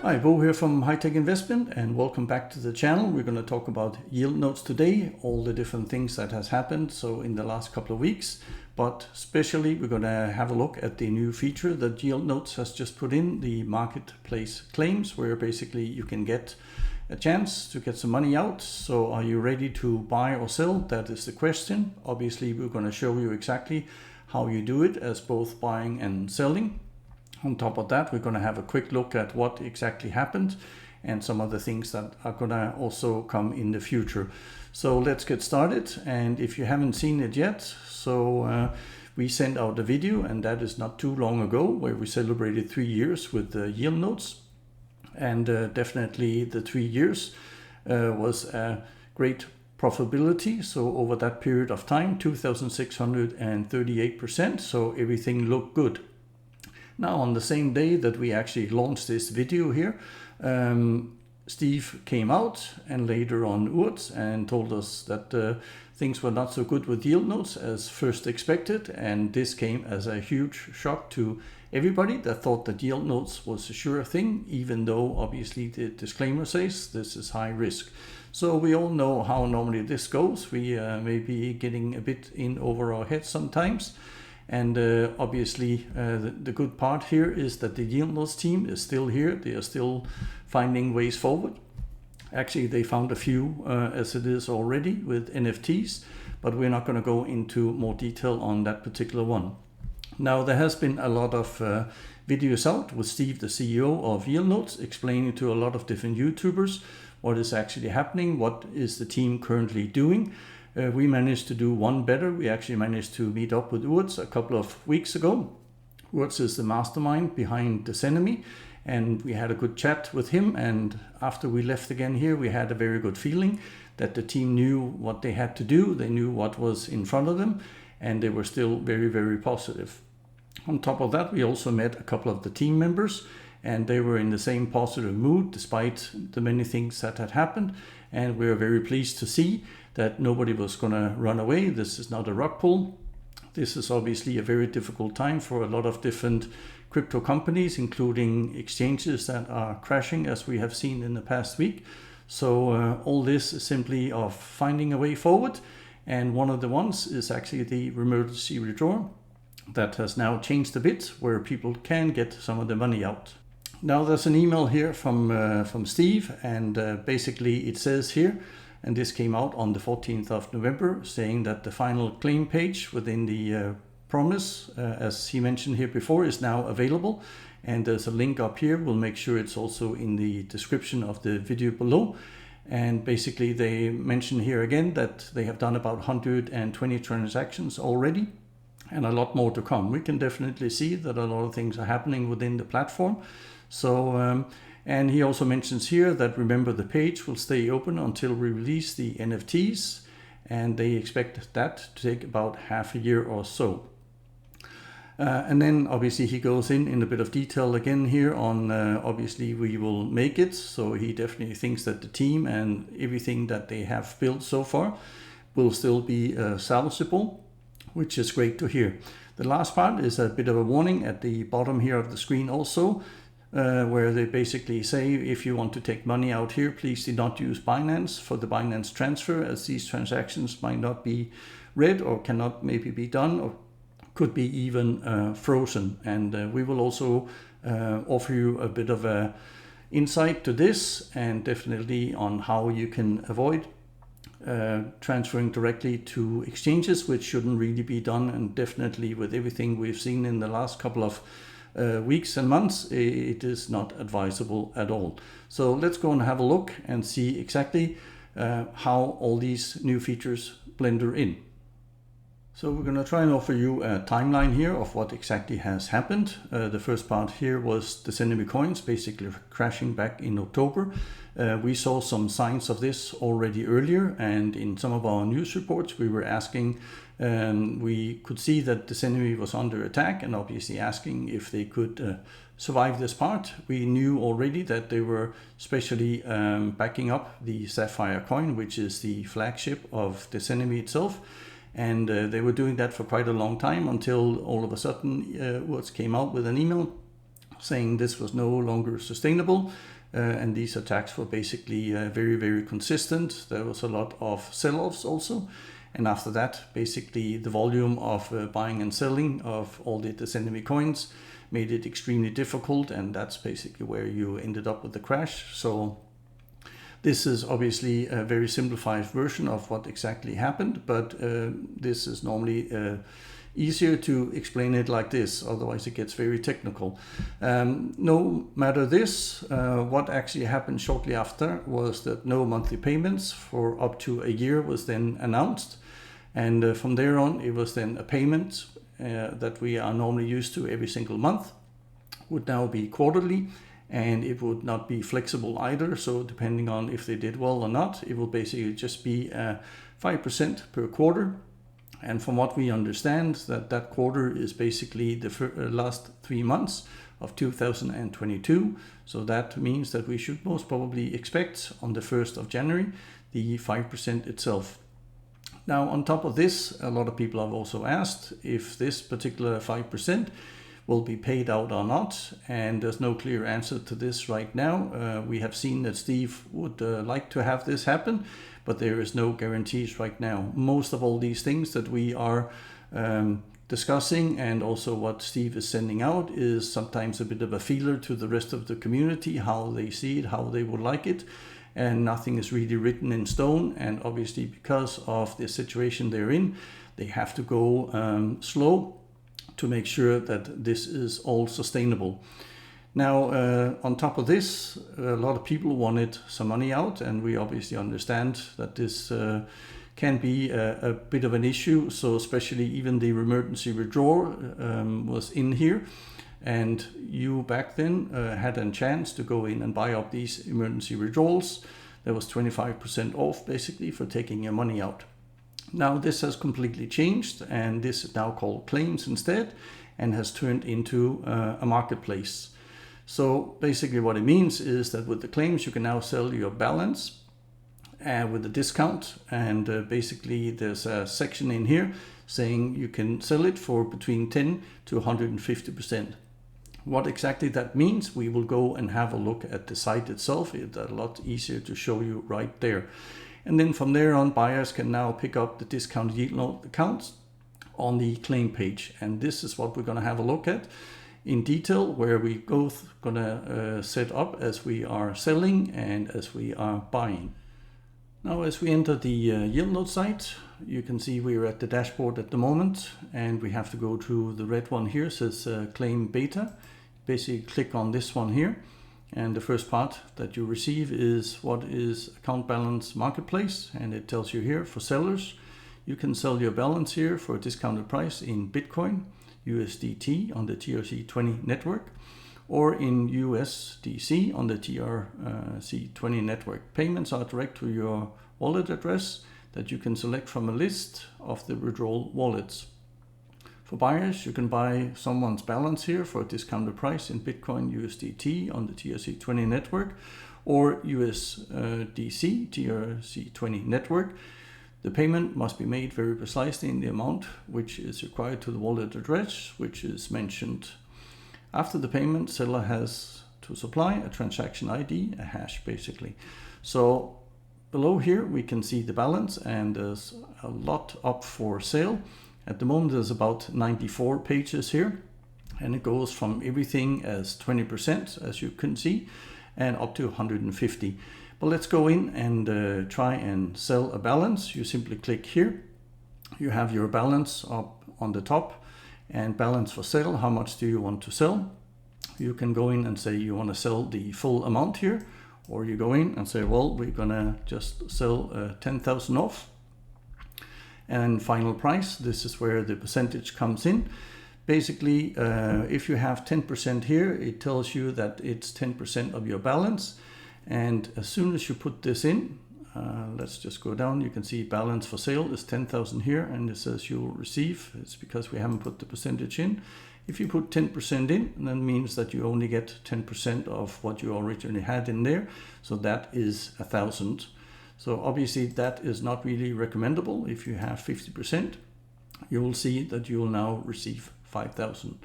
Hi, Bo here from High Tech Investment, and welcome back to the channel. We're going to talk about Yieldnodes today, all the different things that has happened in the last couple of weeks, but especially we're going to have a look at the new feature that Yieldnodes has just put in, the marketplace claims, where basically you can get a chance to get some money out. So are you ready to buy or sell? That is the question. Obviously, we're going to show you exactly how you do it as both buying and selling. On top of that, we're going to have a quick look at what exactly happened and some of the things that are going to also come in the future. So let's get started. And if you haven't seen it yet, we sent out a video, and that is not too long ago, where we celebrated 3 years with the Yieldnodes. And definitely the 3 years was a great profitability. So over that period of time, 2,638%. So everything looked good. Now, on the same day that we actually launched this video here, Steve came out and later on Urs and told us that things were not so good with Yieldnodes as first expected. And this came as a huge shock to everybody that thought that Yieldnodes was a sure thing, even though obviously the disclaimer says this is high risk. So we all know how normally this goes. We may be getting a bit in over our heads sometimes. And obviously the good part here is that the Yieldnodes team is still here. They are still finding ways forward. Actually, they found a few as it is already with NFTs, but we're not going to go into more detail on that particular one. Now, there has been a lot of videos out with Steve, the CEO of Yieldnodes, explaining to a lot of different YouTubers what is actually happening, what is the team currently doing. We managed to do one better. We actually managed to meet up with Urs a couple of weeks ago. Urs is the mastermind behind Decenemy, and we had a good chat with him. And after we left again here, we had a very good feeling that the team knew what they had to do. They knew what was in front of them, and they were still very, very positive. On top of that, we also met a couple of the team members, and they were in the same positive mood despite the many things that had happened. And we were very pleased to see that nobody was going to run away. This is not a rug pull. This is obviously a very difficult time for a lot of different crypto companies, including exchanges that are crashing, as we have seen in the past week. So all this is simply of finding a way forward. And one of the ones is actually the emergency withdrawal that has now changed a bit, where people can get some of the money out. Now there's an email here from Steve, and basically it says here, and this came out on the 14th of November, saying that the final claim page within the promise, as he mentioned here before, is now available. And there's a link up here. We'll make sure it's also in the description of the video below. And basically they mention here again that they have done about 120 transactions already, and a lot more to come. We can definitely see that a lot of things are happening within the platform. So, and he also mentions here that, remember, the page will stay open until we release the NFTs, and they expect that to take about half a year or so. And then obviously he goes in a bit of detail again here on obviously we will make it. So he definitely thinks that the team and everything that they have built so far will still be salvageable, which is great to hear. The last part is a bit of a warning at the bottom here of the screen also, where they basically say, if you want to take money out here, please do not use Binance for the Binance transfer, as these transactions might not be read or cannot maybe be done, or could be even frozen. And we will also offer you a bit of a insight to this, and definitely on how you can avoid transferring directly to exchanges, which shouldn't really be done. And definitely with everything we've seen in the last couple of weeks and months, it is not advisable at all. So let's go and have a look and see exactly how all these new features blender in. So we're going to try and offer you a timeline here of what exactly has happened. The first part here was the Decenemy coins basically crashing back in October. We saw some signs of this already earlier, and in some of our news reports we were asking, we could see that the Decenemy was under attack, and obviously asking if they could survive this part. We knew already that they were especially backing up the Sapphire coin, which is the flagship of the Decenemy itself. And they were doing that for quite a long time, until all of a sudden Urs came out with an email saying this was no longer sustainable. And these attacks were basically very, very consistent. There was a lot of sell-offs also. And after that, basically the volume of buying and selling of all the enemy coins made it extremely difficult. And that's basically where you ended up with the crash. So this is obviously a very simplified version of what exactly happened, but this is normally easier to explain it like this, otherwise it gets very technical. No matter this, what actually happened shortly after was that no monthly payments for up to a year was then announced, and from there on it was then a payment that we are normally used to every single month would now be quarterly. And it would not be flexible either. So depending on if they did well or not, it will basically just be 5% per quarter. And from what we understand, that quarter is basically the last 3 months of 2022. So that means that we should most probably expect on the 1st of January, the 5% itself. Now, on top of this, a lot of people have also asked if this particular 5% will be paid out or not, and there's no clear answer to this right now. We have seen that Steve would like to have this happen, but there is no guarantees right now. Most of all these things that we are discussing and also what Steve is sending out is sometimes a bit of a feeler to the rest of the community, how they see it, how they would like it, and nothing is really written in stone. And obviously because of the situation they're in, they have to go slow to make sure that this is all sustainable. Now, on top of this, a lot of people wanted some money out, and we obviously understand that this can be a bit of an issue. So especially even the emergency withdrawal was in here, and you back then had a chance to go in and buy up these emergency withdrawals. There was 25% off basically for taking your money out. Now this has completely changed, and this is now called claims instead, and has turned into a marketplace. So basically what it means is that with the claims you can now sell your balance with a discount, and basically there's a section in here saying you can sell it for between 10 to 150%. What exactly that means, we will go and have a look at the site itself. It's a lot easier to show you right there. And then from there on, buyers can now pick up the discounted Yieldnode accounts on the claim page. And this is what we're going to have a look at in detail, where we both going to set up as we are selling and as we are buying. Now, as we enter the Yieldnode site, you can see we're at the dashboard at the moment, and we have to go to the red one here, says claim beta. Basically click on this one here. And the first part that you receive is what is account balance marketplace, and it tells you here for sellers you can sell your balance here for a discounted price in Bitcoin, USDT on the TRC20 network, or in USDC on the TRC20 network. Payments are direct to your wallet address that you can select from a list of the withdrawal wallets. For buyers, you can buy someone's balance here for a discounted price in Bitcoin USDT on the TRC20 network or USDC TRC20 network. The payment must be made very precisely in the amount which is required to the wallet address, which is mentioned. After the payment, seller has to supply a transaction ID, a hash basically. So below here we can see the balance, and there's a lot up for sale. At the moment there's about 94 pages here, and it goes from everything as 20%, as you can see, and up to 150. But let's go in and try and sell a balance. You simply click here. You have your balance up on the top and balance for sale. How much do you want to sell? You can go in and say you want to sell the full amount here, or you go in and say, well, we're gonna just sell 10,000 off. And final price, this is where the percentage comes in. Basically, if you have 10% here, it tells you that it's 10% of your balance. And as soon as you put this in, let's just go down, you can see balance for sale is 10,000 here, and it says you'll receive. It's because we haven't put the percentage in. If you put 10% in, that means that you only get 10% of what you originally had in there. So that is 1,000. So obviously that is not really recommendable. If you have 50%, you will see that you will now receive 5,000.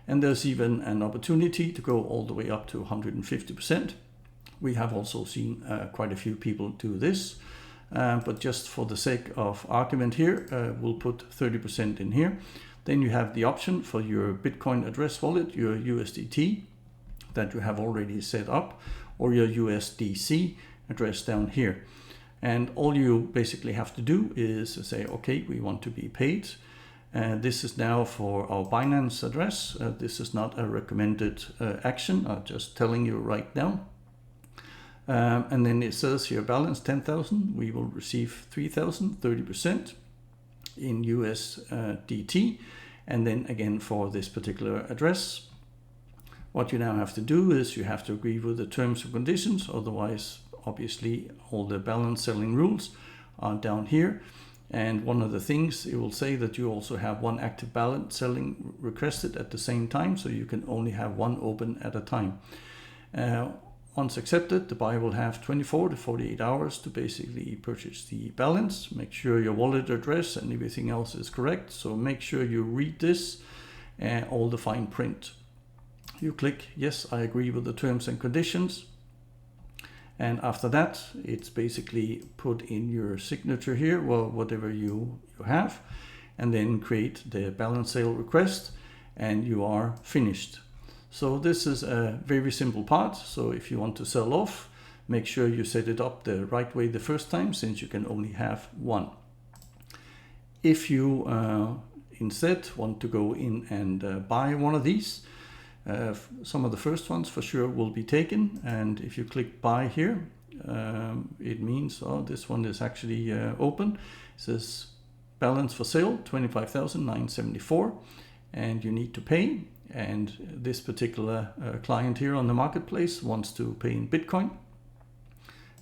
And there's even an opportunity to go all the way up to 150%. We have also seen quite a few people do this, but just for the sake of argument here, we'll put 30% in here. Then you have the option for your Bitcoin address wallet, your USDT that you have already set up, or your USDC address down here. And all you basically have to do is say, okay, we want to be paid. This is now for our Binance address. This is not a recommended action. I'm just telling you right now. And then it says here balance 10,000. We will receive 3,000, 30% in USDT. And then again for this particular address. What you now have to do is you have to agree with the terms and conditions. Otherwise, obviously, all the balance selling rules are down here. And one of the things, it will say that you also have one active balance selling requested at the same time. So you can only have one open at a time. Once accepted, the buyer will have 24 to 48 hours to basically purchase the balance. Make sure your wallet address and everything else is correct. So make sure you read this and all the fine print. You click, yes, I agree with the terms and conditions. And after that, it's basically put in your signature here, well, whatever you have, and then create the balance sale request, and you are finished. So this is a very simple part. So if you want to sell off, make sure you set it up the right way the first time, since you can only have one. If you instead want to go in and buy one of these, some of the first ones for sure will be taken. And if you click buy here, it means, oh, this one is actually open. It says balance for sale, 25,974, and you need to pay. And this particular client here on the marketplace wants to pay in Bitcoin.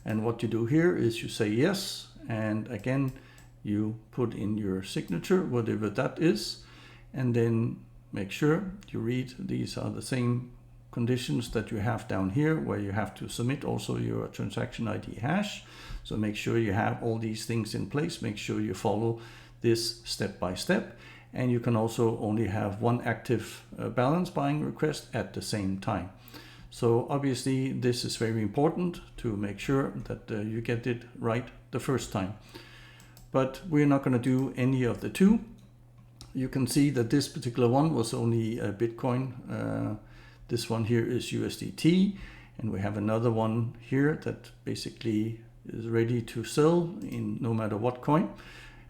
And what you do here is you say yes, and again you put in your signature, whatever that is, and then make sure you read these are the same conditions that you have down here, where you have to submit also your transaction ID hash. So make sure you have all these things in place. Make sure you follow this step by step. And you can also only have one active balance buying request at the same time. So obviously this is very important to make sure that you get it right the first time. But we're not going to do any of the two. You can see that this particular one was only Bitcoin. This one here is USDT, and we have another one here that basically is ready to sell in no matter what coin.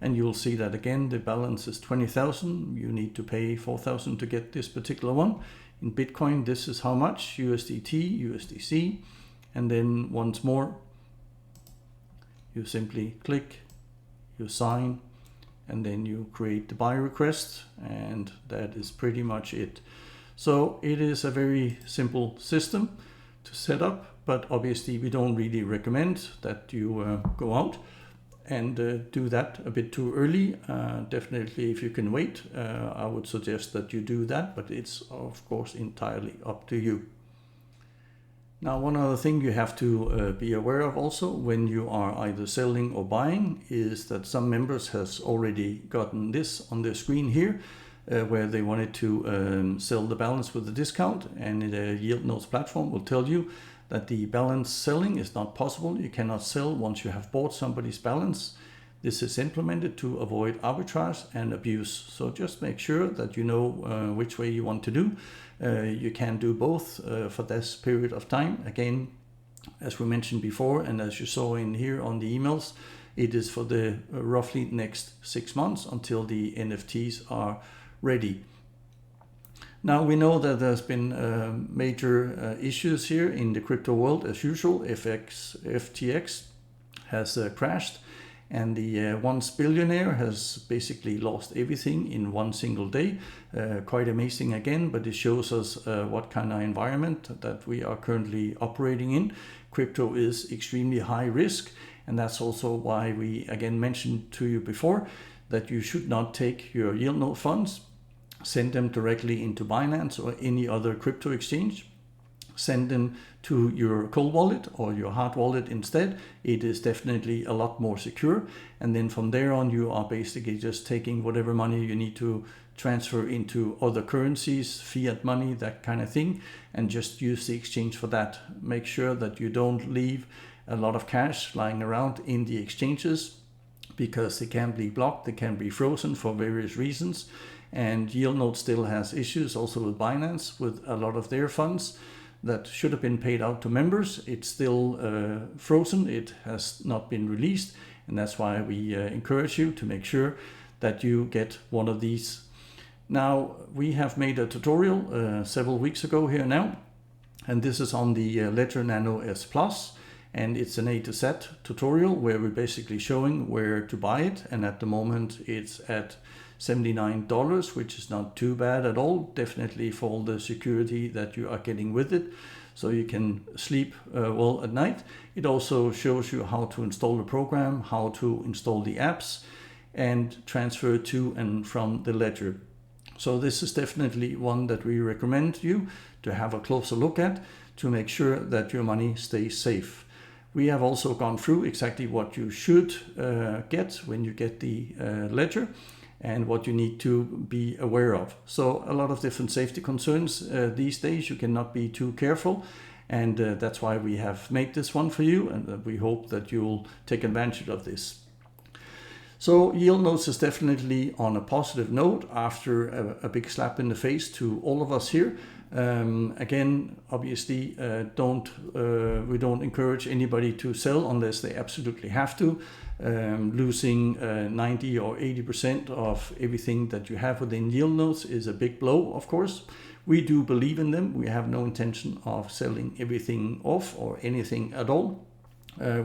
And you'll see that again, the balance is 20,000. You need to pay 4,000 to get this particular one. In Bitcoin, this is how much, USDT, USDC. And then once more, you simply click, you sign, and then you create the buy request. And that is pretty much it. So it is a very simple system to set up, but obviously we don't really recommend that you go out and do that a bit too early. Definitely if you can wait, I would suggest that you do that, but it's of course entirely up to you. Now, one other thing you have to be aware of also when you are either selling or buying is that some members has already gotten this on their screen here, where they wanted to sell the balance with a discount, and the Yieldnodes platform will tell you that the balance selling is not possible. You cannot sell once you have bought somebody's balance. This is implemented to avoid arbitrage and abuse. So just make sure that you know which way you want to do. You can do both for this period of time. Again, as we mentioned before, and as you saw in here on the emails, it is for the roughly next 6 months until the NFTs are ready. Now we know that there's been major issues here in the crypto world as usual. FTX has crashed, and the once billionaire has basically lost everything in one single day. Quite amazing again, but it shows us what kind of environment that we are currently operating in. Crypto is extremely high risk, and that's also why we again mentioned to you before that you should not take your Yieldnode funds, send them directly into Binance or any other crypto exchange. Send them to your cold wallet or your hard wallet instead. It is definitely a lot more secure. And then from there on, you are basically just taking whatever money you need to transfer into other currencies, fiat money, that kind of thing, and just use the exchange for that. Make sure that you don't leave a lot of cash lying around in the exchanges, because they can be blocked, they can be frozen for various reasons. And Yieldnodes still has issues also with Binance, with a lot of their funds that should have been paid out to members. It's still frozen, it has not been released, and that's why we encourage you to make sure that you get one of these. Now, we have made a tutorial several weeks ago here now, and this is on the Ledger Nano S Plus. And it's an A to Z tutorial where we're basically showing where to buy it. And at the moment it's at $79, which is not too bad at all. Definitely for all the security that you are getting with it. So you can sleep well at night. It also shows you how to install the program, how to install the apps, and transfer to and from the ledger. So this is definitely one that we recommend you to have a closer look at, to make sure that your money stays safe. We have also gone through exactly what you should get when you get the ledger, and what you need to be aware of. So a lot of different safety concerns these days. You cannot be too careful, and that's why we have made this one for you, and we hope that you'll take advantage of this. So Yieldnodes is definitely on a positive note after a big slap in the face to all of us here. Again, obviously, we don't encourage anybody to sell unless they absolutely have to. Losing 90 or 80% of everything that you have within Yieldnodes is a big blow, of course. We do believe in them. We have no intention of selling everything off or anything at all.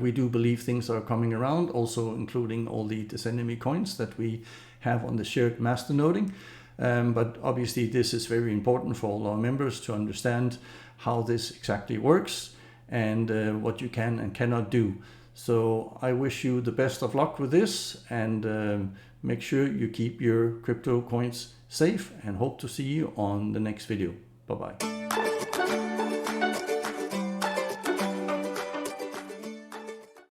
We do believe things are coming around, also including all the Decenemy coins that we have on the shared Masternoding. But obviously this is very important for all our members to understand how this exactly works and what you can and cannot do. So I wish you the best of luck with this, and make sure you keep your crypto coins safe, and hope to see you on the next video. Bye-bye.